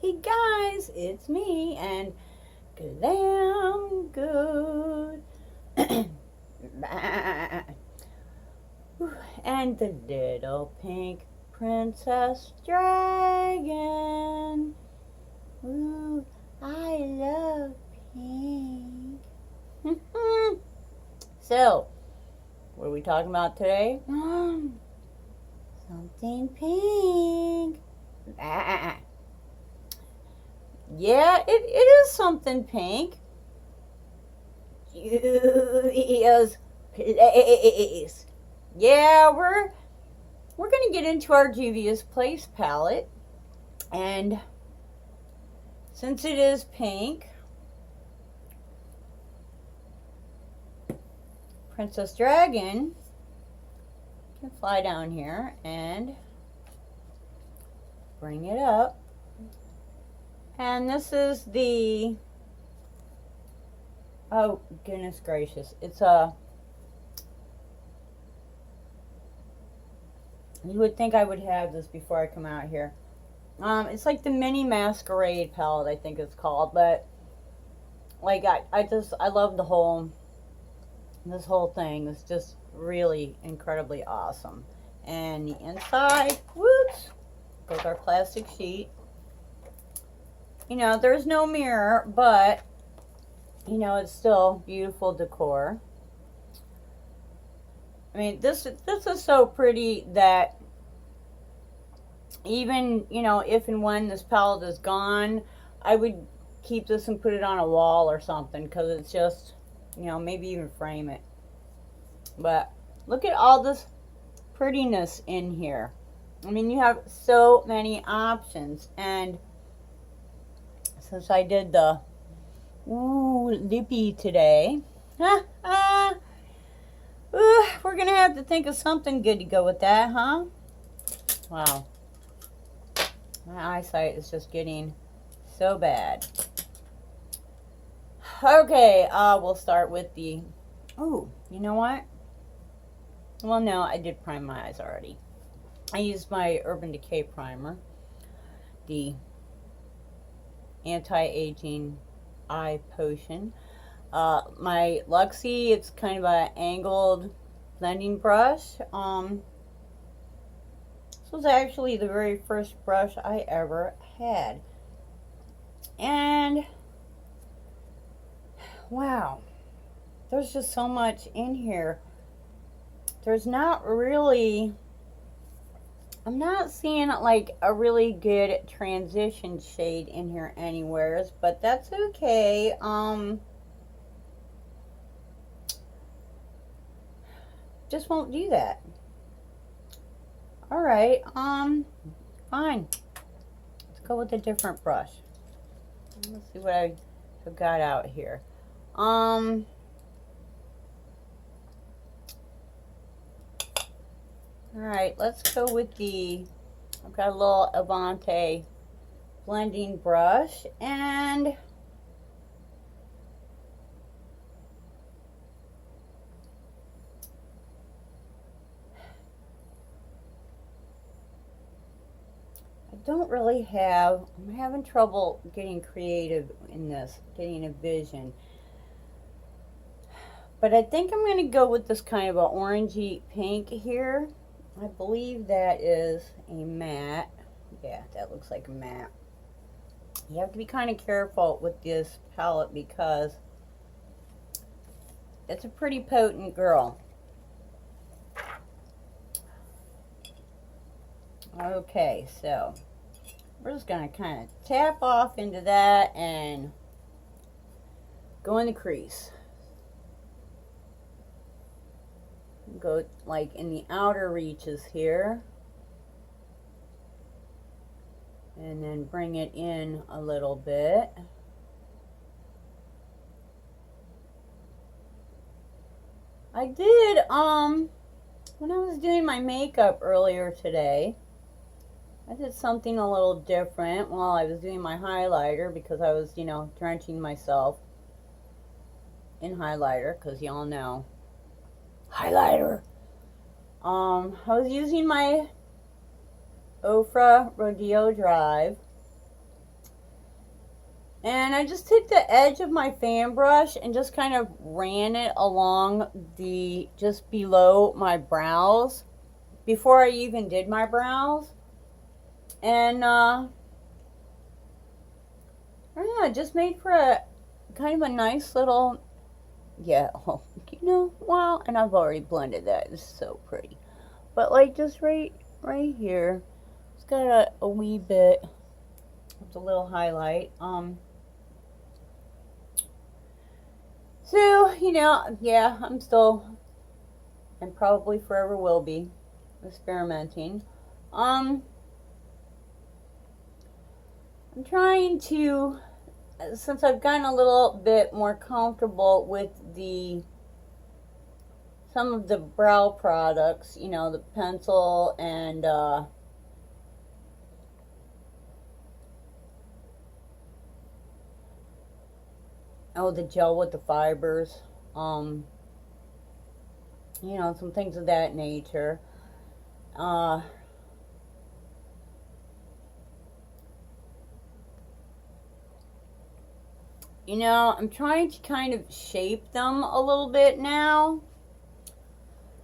Hey guys, it's me and Glam Goat. And the little pink princess dragon. Ooh, I love pink. So, what are we talking about today? Something pink. Yeah, it is something pink. Juvia's place. Yeah, we're gonna get into our Juvia's Place palette, and since it is pink, Princess Dragon can fly down here and bring it up. And this is the, oh goodness gracious, it's a, you would think I would have this before I come out here. It's like the mini masquerade palette, I think it's called, but like I love the whole, this whole thing is just really incredibly awesome. And the inside, whoops, goes our plastic sheet. You know, there's no mirror, but you know, it's still beautiful decor. I mean, this is so pretty that even, you know, if and when this palette is gone, I would keep this and put it on a wall or something, because it's just, you know, maybe even frame it. But look at all this prettiness in here. I mean, you have so many options. And since I did the lippy today, we're gonna have to think of something good to go with that, huh? Wow, my eyesight is just getting so bad. Okay, we'll start with the, oh, you know what? Well, no, I did prime my eyes already. I used my Urban Decay primer, the anti-aging eye potion. My Luxie, it's kind of an angled blending brush. This was actually the very first brush I ever had. And wow, there's just so much in here. There's not really, I'm not seeing like a really good transition shade in here anywhere, but that's okay. Just won't do that. All right, fine. Let's go with a different brush. Let's see what I have got out here. All right, let's go with the, I've got a little Avante blending brush, and I don't really have, I'm having trouble getting creative in this, getting a vision. But I think I'm going to go with this kind of an orangey pink here. I believe that is a matte. Yeah, that looks like a matte. You have to be kind of careful with this palette because it's a pretty potent girl. Okay, so we're just going to kind of tap off into that and go in the crease. Go like in the outer reaches here, and then bring it in a little bit. I did when I was doing my makeup earlier today, I did something a little different while I was doing my highlighter, because I was, you know, drenching myself in highlighter, because y'all know highlighter. I was using my Ofra Rodeo Drive, And I just took the edge of my fan brush and just kind of ran it along the, just below my brows before I even did my brows. And I don't know, it just made for a kind of a nice little, yeah, oh, you know, wow, and I've already blended that. It's so pretty. But like just right here, it's got a wee bit of a little highlight. So, you know, yeah, I'm still, and probably forever will be, experimenting. I'm trying to, since I've gotten a little bit more comfortable with some of the brow products, you know, the pencil and oh, the gel with the fibers, you know, some things of that nature. You know, I'm trying to kind of shape them a little bit now,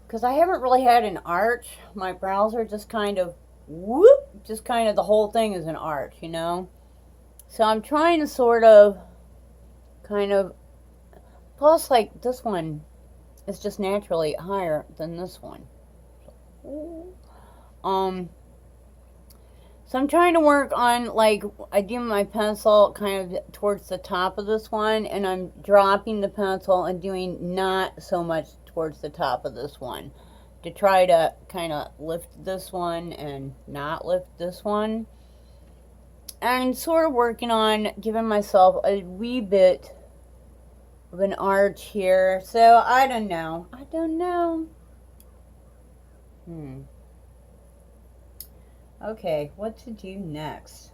because I haven't really had an arch. My brows are just kind of whoop, just kind of the whole thing is an arch, you know. So I'm trying to sort of kind of, plus like this one is just naturally higher than this one. So I'm trying to work on, like, I do my pencil kind of towards the top of this one, and I'm dropping the pencil and doing not so much towards the top of this one to try to kind of lift this one and not lift this one. And sort of working on giving myself a wee bit of an arch here. So I don't know. Okay, what to do next?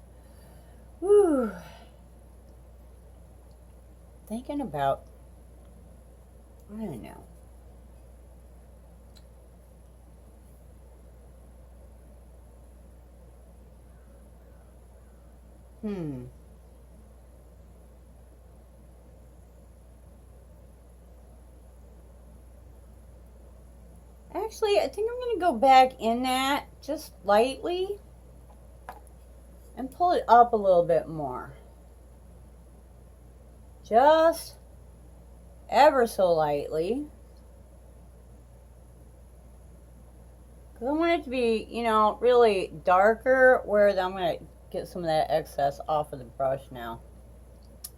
Whew. Thinking about, I don't know. Actually, I think I'm going to go back in that just lightly and pull it up a little bit more. Just ever so lightly. Because I want it to be, you know, really darker, where I'm going to get some of that excess off of the brush now.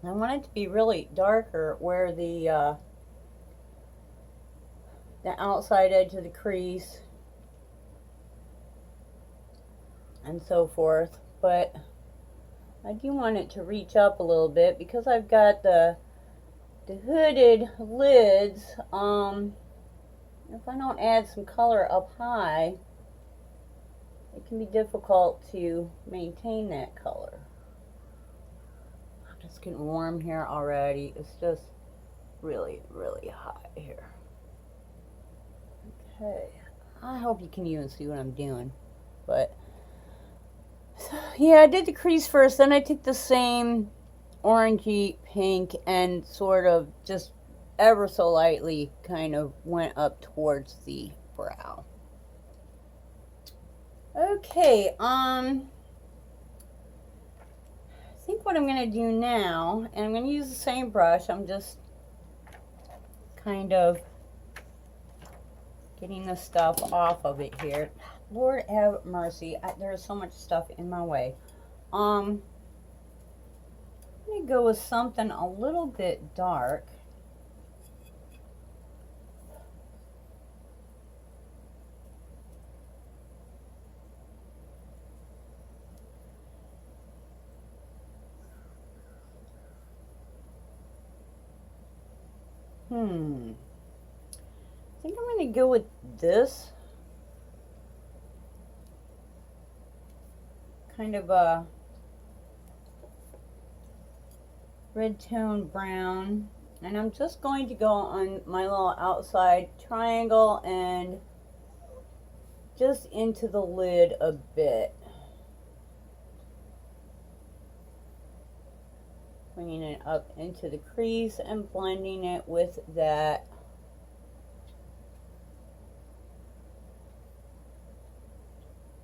I want it to be really darker where the outside edge of the crease and so forth, but I do want it to reach up a little bit because I've got the hooded lids. If I don't add some color up high, it can be difficult to maintain that color. It's getting warm here already. It's just really, really hot here. Okay, I hope you can even see what I'm doing. But yeah, I did the crease first, then I took the same orangey pink and sort of just ever so lightly kind of went up towards the brow. Okay, I think what I'm going to do now, and I'm going to use the same brush, I'm just kind of getting the stuff off of it here. Lord have mercy, there's so much stuff in my way. I'm going to go with something a little bit dark. I think I'm going to go with this. Kind of a red tone brown. And I'm just going to go on my little outside triangle and just into the lid a bit. bringing it up into the crease and blending it with that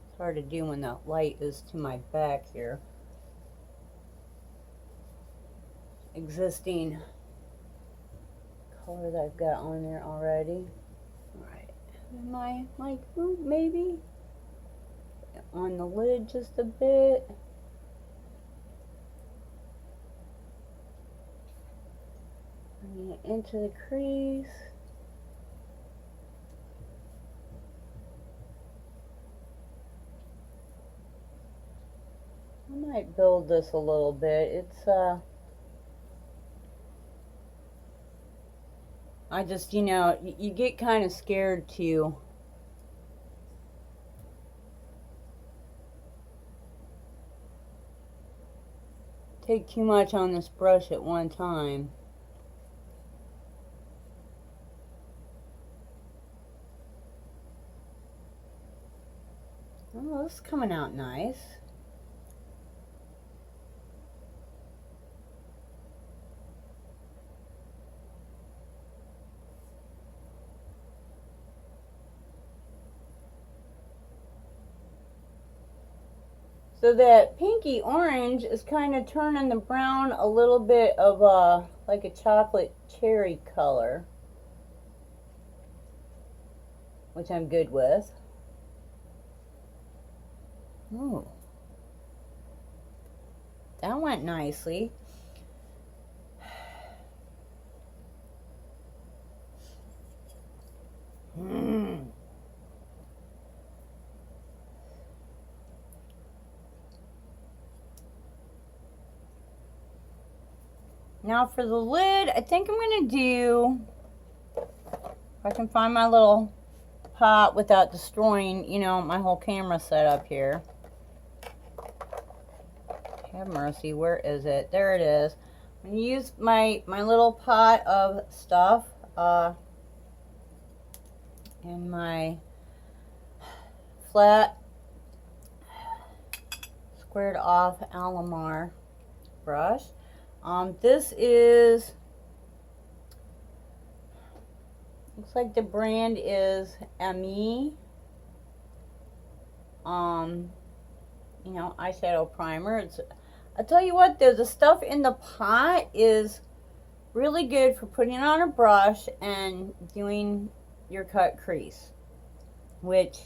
it's hard to do when the light is to my back here. Existing color that I've got on there already. Alright, my light blue maybe on the lid just a bit. Bring it into the crease. I might build this a little bit. It's I just, you know, you get kind of scared to take too much on this brush at one time. Oh, this is coming out nice. So that pinky orange is kind of turning the brown a little bit of a, like a chocolate cherry color, which I'm good with. Ooh, that went nicely. Now for the lid, I think I'm going to do, if I can find my little pot without destroying, you know, my whole camera setup here. Have mercy, where is it? There it is. I'm going to use my little pot of stuff and my flat squared off Alamar brush. This is, looks like the brand is Ami. You know, eyeshadow primer. It's, I tell you what, the stuff in the pot is really good for putting on a brush and doing your cut crease, which,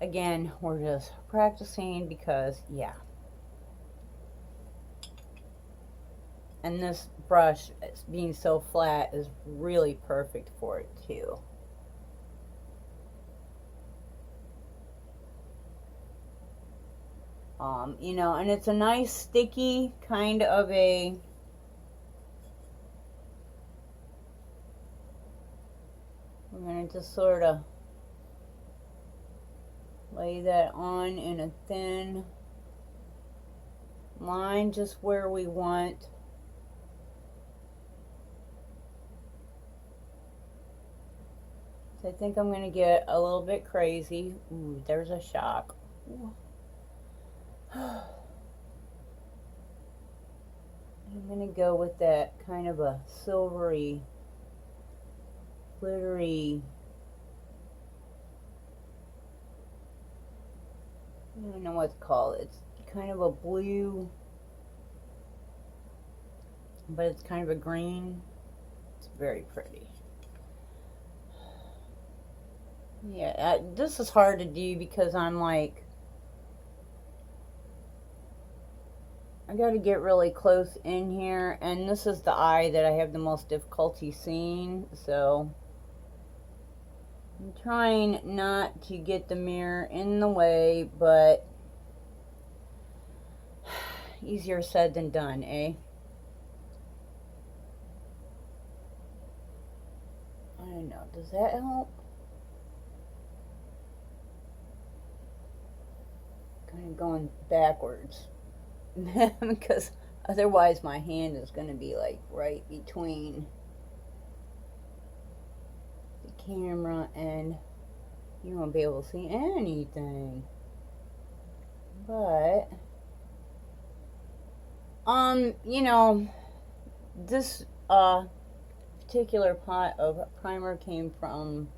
again, we're just practicing because, yeah. And this brush, being so flat, is really perfect for it too. You know, and it's a nice sticky kind of a, we're going to just sort of lay that on in a thin line just where we want. So I think I'm going to get a little bit crazy. Ooh, there's a shock. I'm going to go with that kind of a silvery, glittery, I don't know what to call it. It's kind of a blue, but it's kind of a green. It's very pretty. Yeah, this is hard to do because I'm like, I got to get really close in here, and this is the eye that I have the most difficulty seeing, so I'm trying not to get the mirror in the way, but easier said than done, eh? I don't know, does that help? Kind of going backwards. Because otherwise my hand is going to be like right between the camera and you won't be able to see anything. But You know, this particular pot of primer came from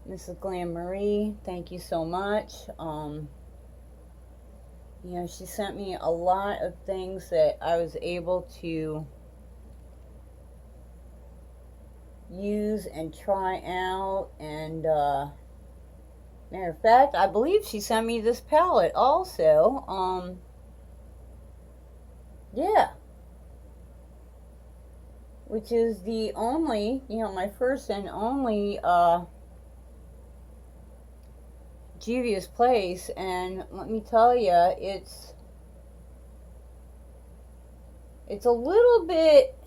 Mrs. Glam Marie. Thank you so much. You know, she sent me a lot of things that I was able to use and try out, and matter of fact, I believe she sent me this palette also. Yeah, which is the only, you know, my first and only Juvia's Place, and let me tell you, it's a little bit,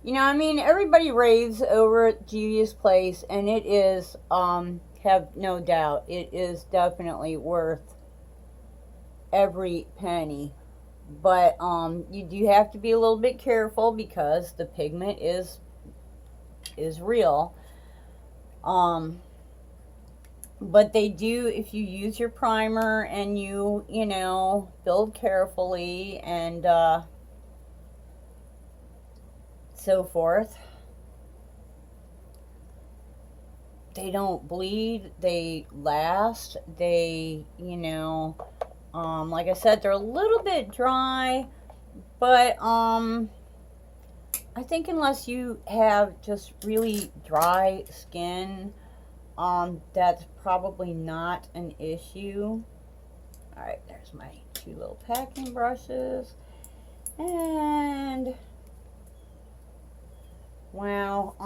you know, I mean, everybody raves over Juvia's Place, and it is, have no doubt, it is definitely worth every penny. But you do have to be a little bit careful because the pigment is real. But they do, if you use your primer and you know, build carefully and so forth, they don't bleed, they last, they, you know, like I said, they're a little bit dry, but I think unless you have just really dry skin, that's probably not an issue. Alright, there's my 2 little packing brushes. And wow,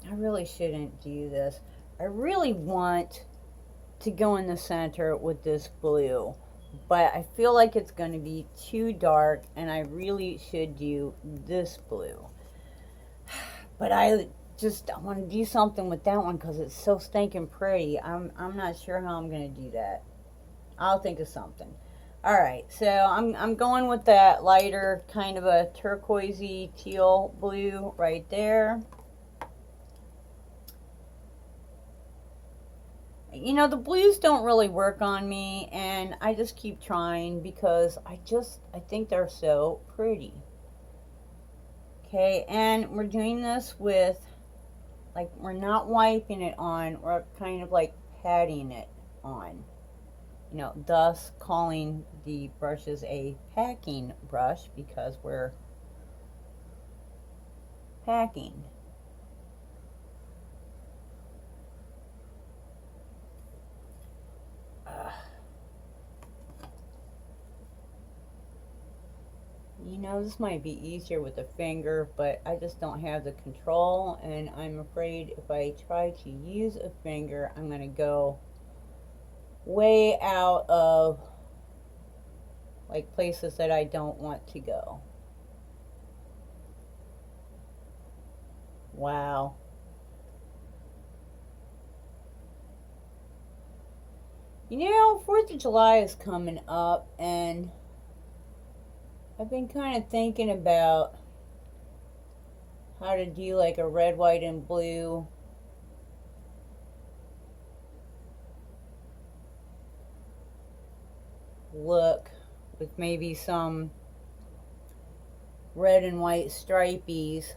I really shouldn't do this. I really want to go in the center with this blue, but I feel like it's going to be too dark, and I really should do this blue. But I want to do something with that one because it's so stinking pretty. I'm not sure how I'm going to do that. I'll think of something. Alright, so I'm going with that lighter kind of a turquoisey teal blue right there. You know, the blues don't really work on me, and I just keep trying because I think they're so pretty. Okay, and we're doing this with, like, we're not wiping it on, we're kind of like patting it on. You know, thus calling the brushes a packing brush because we're packing. You know, this might be easier with a finger, but I just don't have the control, and I'm afraid if I try to use a finger, I'm going to go way out of, like, places that I don't want to go. Wow. You know, 4th of July is coming up, and I've been kind of thinking about how to do like a red, white, and blue look with maybe some red and white stripies.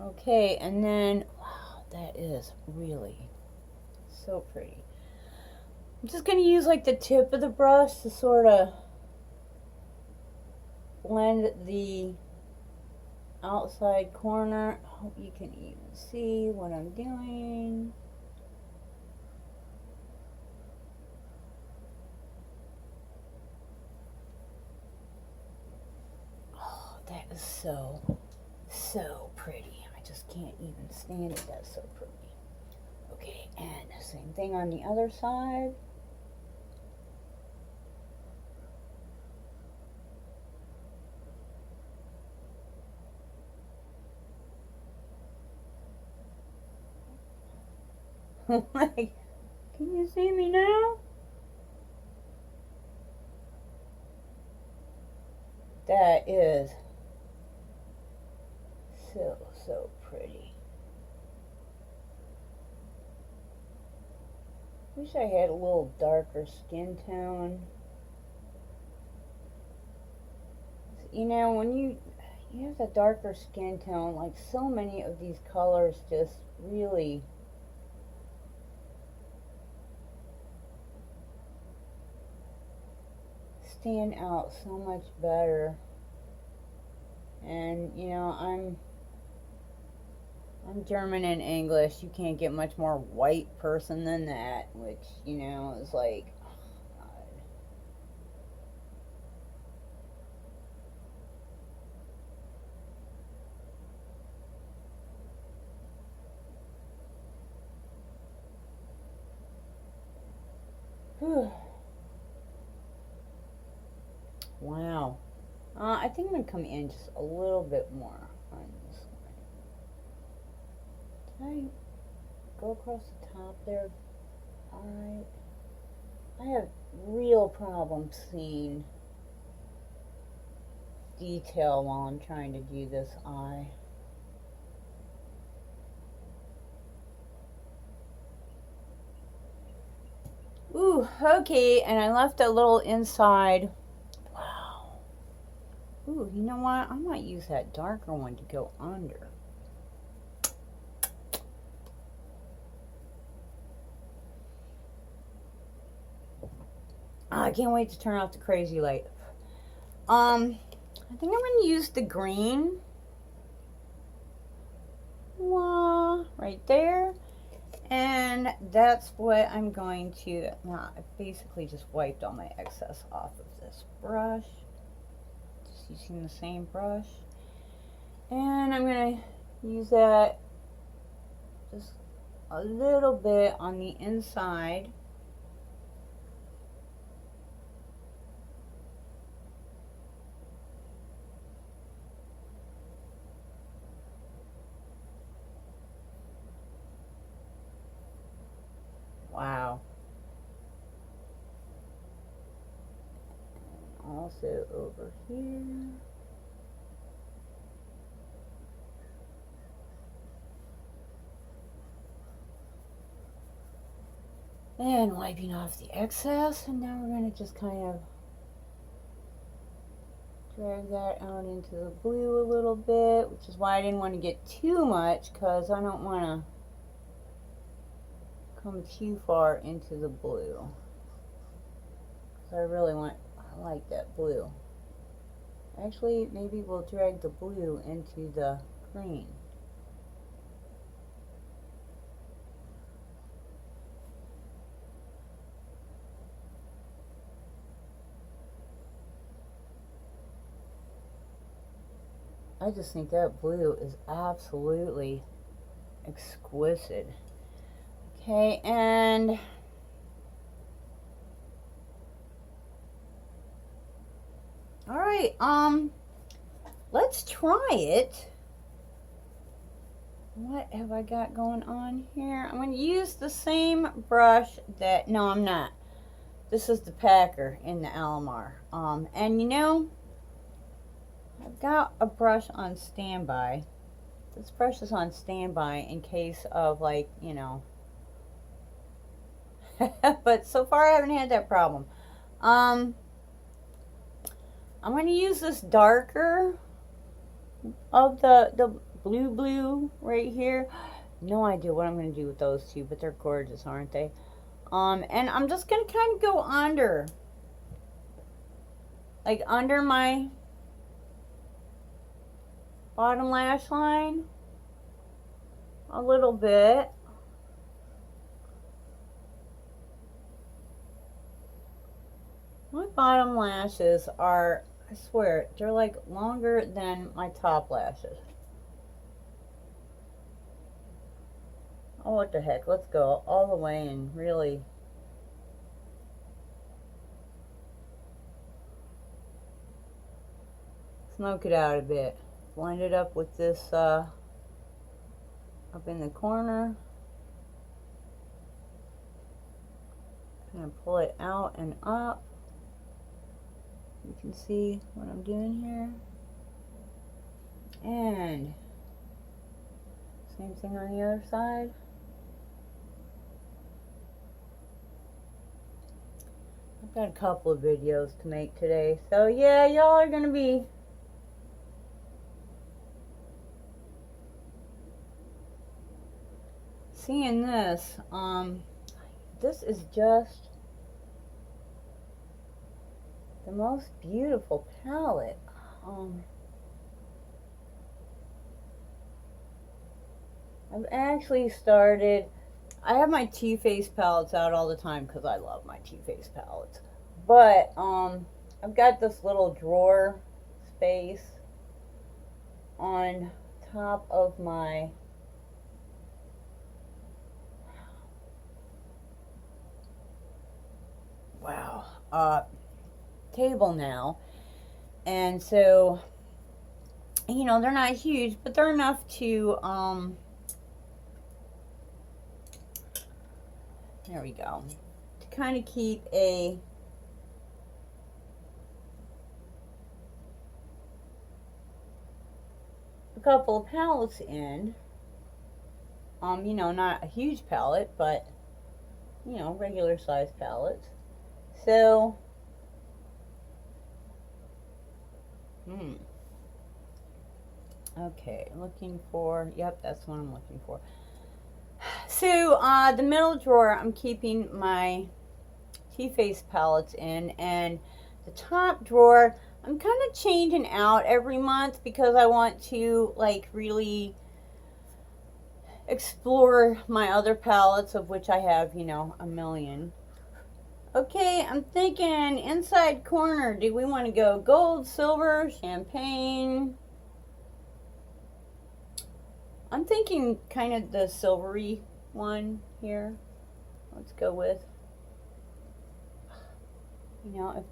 Okay, and then, wow, that is really so pretty. I'm just going to use like the tip of the brush to sort of blend the outside corner. I hope you can even see what I'm doing. Oh, that is so pretty. I just can't even stand it. That's so pretty. Okay, and same thing on the other side. Like, can you see me now? That is So, so pretty. Wish I had a little darker skin tone. You know, when you have a darker skin tone, like so many of these colors just really stand out so much better. And you know, I'm German and English. You can't get much more white person than that, which, you know, is like, oh, wow. I think I'm going to come in just a little bit more on this one. Did I go across the top there? Alright. I have real problems seeing detail while I'm trying to do this eye. Ooh, okay, and I left a little inside. Wow. Ooh, you know what? I might use that darker one to go under. I can't wait to turn off the crazy light. I think I'm going to use the green. Right there. And that's what I'm going to, I basically just wiped all my excess off of this brush. Just using the same brush. And I'm going to use that just a little bit on the inside. Wow. And also over here. And wiping off the excess, and now we're going to just kind of drag that out into the blue a little bit, which is why I didn't want to get too much, because I don't want to come too far into the blue. Because I like that blue. Actually, maybe we'll drag the blue into the green. I just think that blue is absolutely exquisite. Okay, and all right, let's try it. What have I got going on here? I'm going to use the same brush that, no, I'm not. This is the Packer in the Alamar. And you know, I've got a brush on standby. This brush is on standby in case of, like, you know. But so far I haven't had that problem. I'm going to use this darker of the blue right here. No idea what I'm going to do with those two, but they're gorgeous, aren't they? And I'm just going to kind of go under. Like under my bottom lash line a little bit. My bottom lashes are, I swear, they're like longer than my top lashes. Oh, what the heck. Let's go all the way and really smoke it out a bit. Blend it up with this up in the corner. Kind of pull it out and up. You can see what I'm doing here. And Same thing on the other side. I've got a couple of videos to make today. So yeah, y'all are going to be seeing this. This is just the most beautiful palette. I've actually started, I have my Too Faced palettes out all the time because I love my Too Faced palettes. But I've got this little drawer space on top of my table now. And so, you know, they're not huge, but they're enough to there we go, to kind of keep a couple of palettes in. You know, not a huge palette, but you know, regular size palettes. So okay, looking for, yep, that's what I'm looking for. So the middle drawer I'm keeping my Too Faced palettes in, and the top drawer I'm kind of changing out every month because I want to like really explore my other palettes, of which I have, you know, a million. Okay, I'm thinking inside corner, do we want to go gold, silver, champagne? I'm thinking kind of the silvery one here. Let's go with, you know,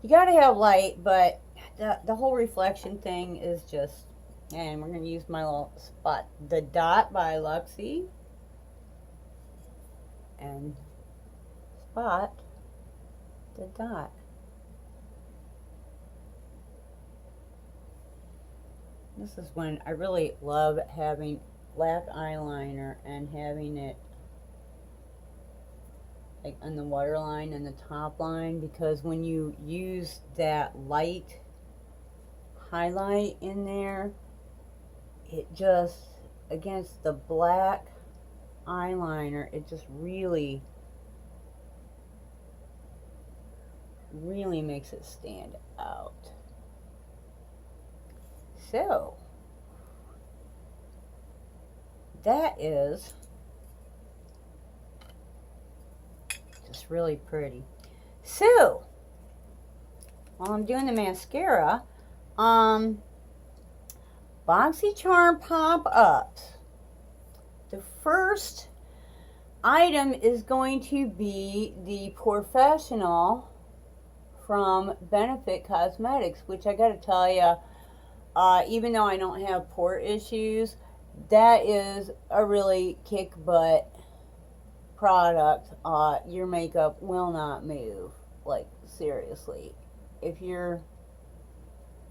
you gotta have light, but the whole reflection thing is just, and we're gonna use my little spot, the Dot by Luxie, and spot the dot. This is when I really love having black eyeliner and having it like on the waterline and the top line, because when you use that light highlight in there, it just, against the black eyeliner, it just really makes it stand out. So that is just really pretty. So while I'm doing the mascara, BoxyCharm pop-ups. The first item is going to be the Professional from Benefit Cosmetics, which I gotta tell you, even though I don't have pore issues, that is a really kick butt product. Your makeup will not move. Like, seriously. If you're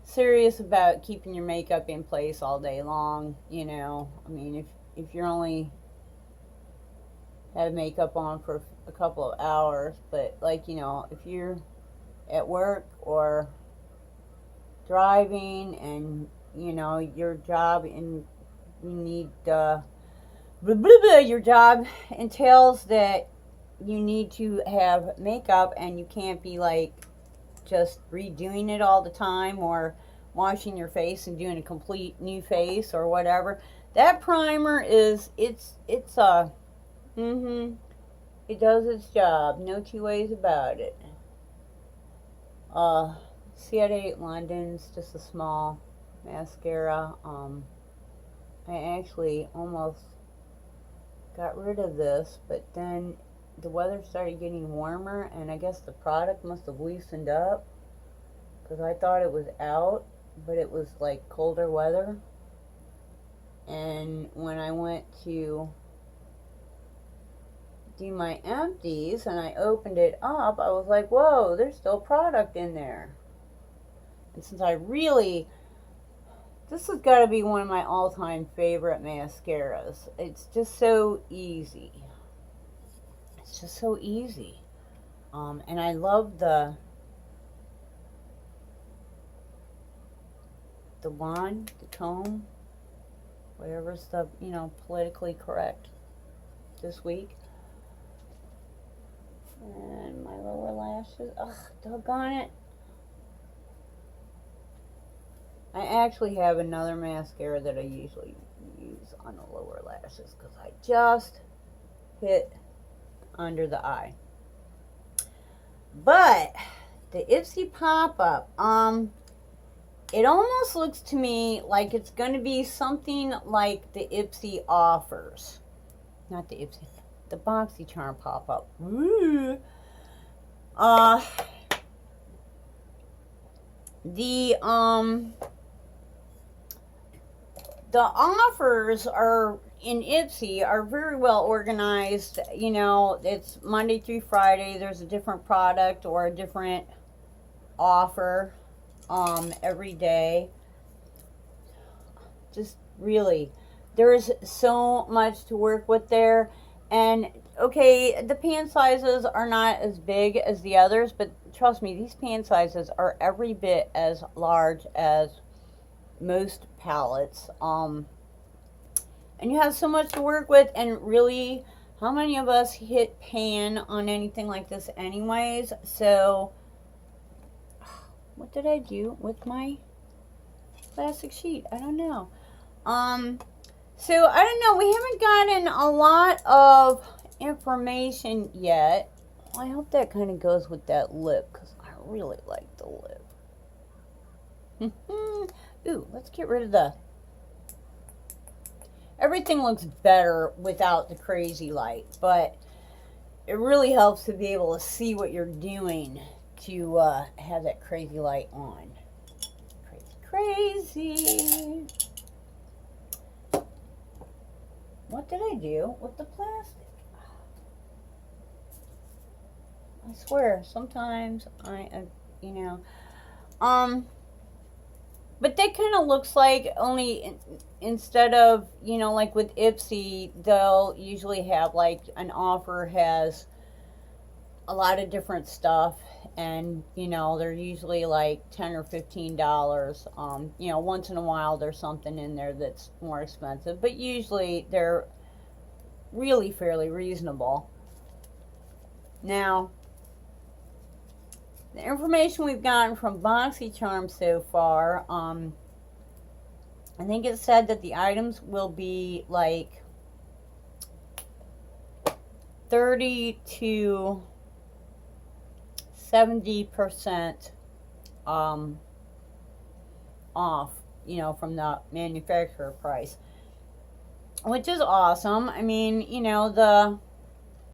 serious about keeping your makeup in place all day long, you know, I mean, if you're only had makeup on for a couple of hours, but like, you know, if you're at work or driving and, you know, your job and you need your job entails that you need to have makeup, and you can't be like just redoing it all the time or washing your face and doing a complete new face or whatever. That primer is, it does its job, no two ways about it. C8 London's just a small mascara. I actually almost got rid of this, but then the weather started getting warmer, and I guess the product must have loosened up, because I thought it was out, but it was like colder weather. And when I went to do my empties and I opened it up, I was like, whoa, there's still product in there. And since I really This has got to be one of my all-time favorite mascaras. It's just so easy. It's just so easy. And I love the wand, the comb, whatever's the, politically correct this week. And my lower lashes. Ugh, doggone it. I actually have another mascara that I usually use on the lower lashes because I just hit under the eye. But the Ipsy pop-up, it almost looks to me like it's going to be something like the Ipsy offers. Not the Ipsy, the BoxyCharm pop-up. Woo! The offers are in Ipsy are very well organized. It's Monday through Friday. There's a different product or a different offer every day. Just really, there's so much to work with there. And okay, the pan sizes are not as big as the others, but trust me, these pan sizes are every bit as large as most palettes. And you have so much to work with, and really, how many of us hit pan on anything like this anyways? So what did I do with my plastic sheet? I don't know. So I don't know, we haven't gotten a lot of information yet. I hope that kind of goes with that lip, because I really like the lip. Ooh, let's get rid of the... Everything looks better without the crazy light, but it really helps to be able to see what you're doing to have that crazy light on. Crazy. What did I do with the plastic? I swear, sometimes but that kind of looks like only instead of, like with Ipsy, they'll usually have like an offer has a lot of different stuff, and they're usually like $10 or $15. Once in a while there's something in there that's more expensive, but usually they're really fairly reasonable. Now, the information we've gotten from BoxyCharm so far, I think it said that the items will be like 30 to 70% off, from the manufacturer price, which is awesome. I mean, the